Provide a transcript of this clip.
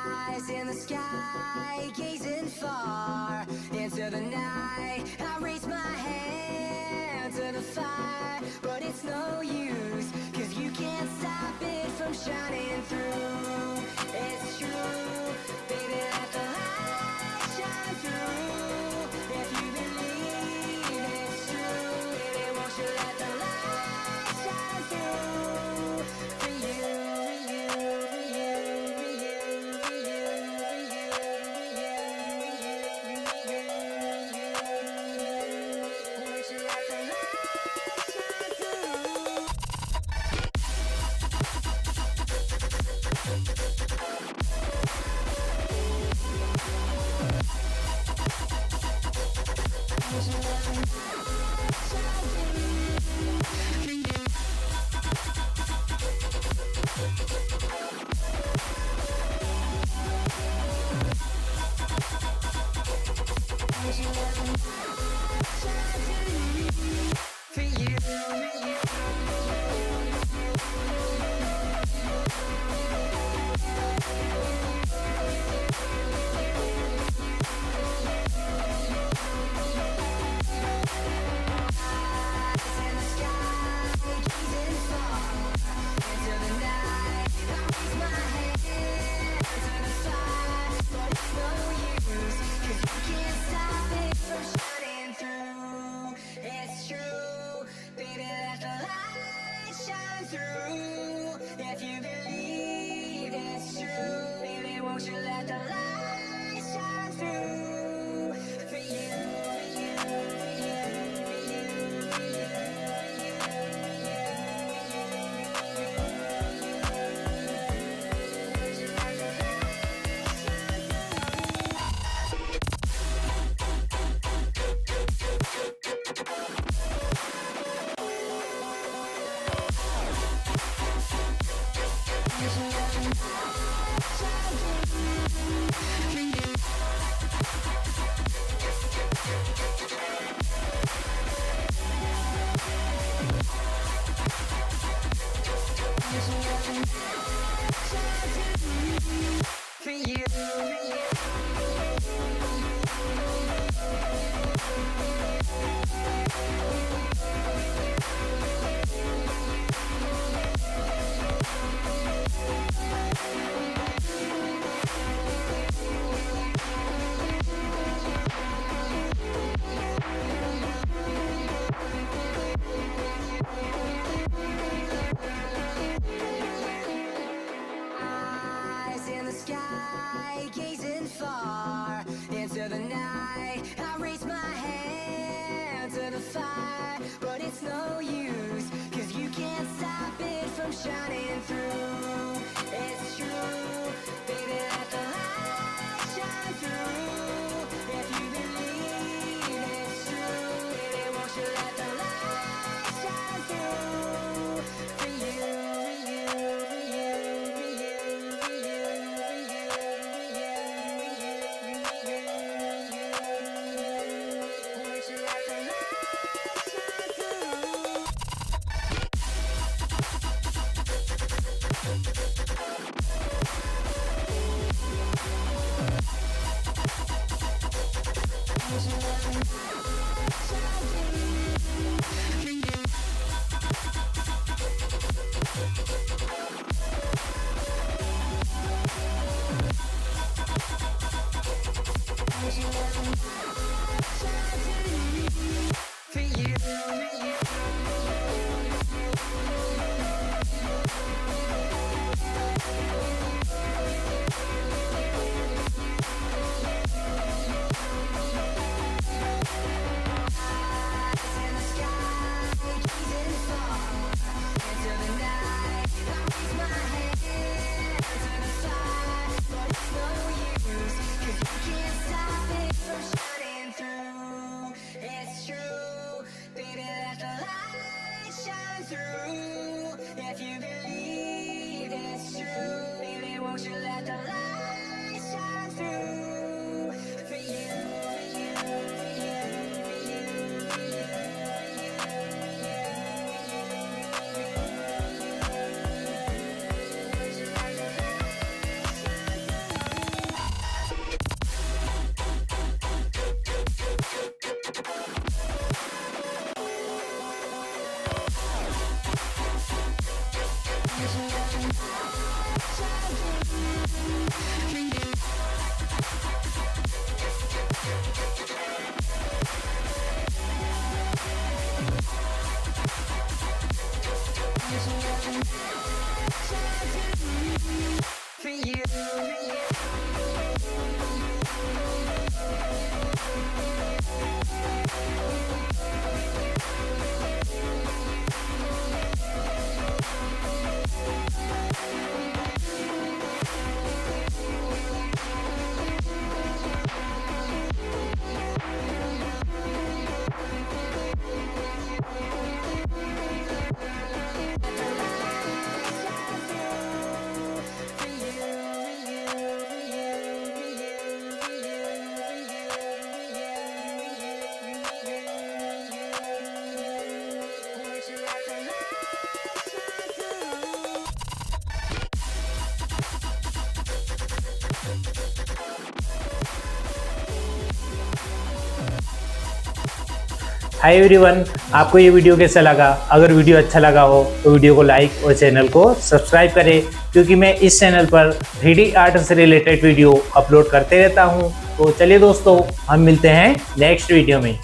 Eyes in the sky, gazing far into the night. I raise my hand to the fire, but it's no use, 'cause you can't stop it from shining through. It's true, baby, let the light shine through. If you believe it's true, baby, won't you let the light shine through? For you, for you, for you, for you, for you, for you, for you, won't you let the light shine through? Won't you let the light shine through? For you, for you, for you, for you, for you, won't you let the light shine for you, for you. Eyes in the sky, gazing far into the night. I raise my hand to the fire, but it's no use, 'cause you can't stop it from shining through. It's true, baby, let the light shine through. If you believe it's true, baby, won't you let the light shine through? For you, for you, for you, for you, for you, for you, for you, for you, won't you let the light shine through? For you, for you. Eyes in the sky, gazing far into the night. I raise my hand to the fire, but it's no use, 'cause you can't stop it from shining through. It's true, baby, let the light shine through. If you believe it's true, baby, won't you let the light shine through? For you, for you, for you, for you, for you, for you, for you, won't you let the light shine through? Hi everyone, आपको ये video कैसा लगा? अगर video अच्छा लगा हो तो video को लाइक और चैनल को सब्सक्राइब करें, क्योंकि मैं इस चैनल पर 3D आर्ट से रिलेटेड वीडियो अपलोड करते रहता हूँ। तो चलिए दोस्तों, हम मिलते हैं नेक्स्ट वीडियो में।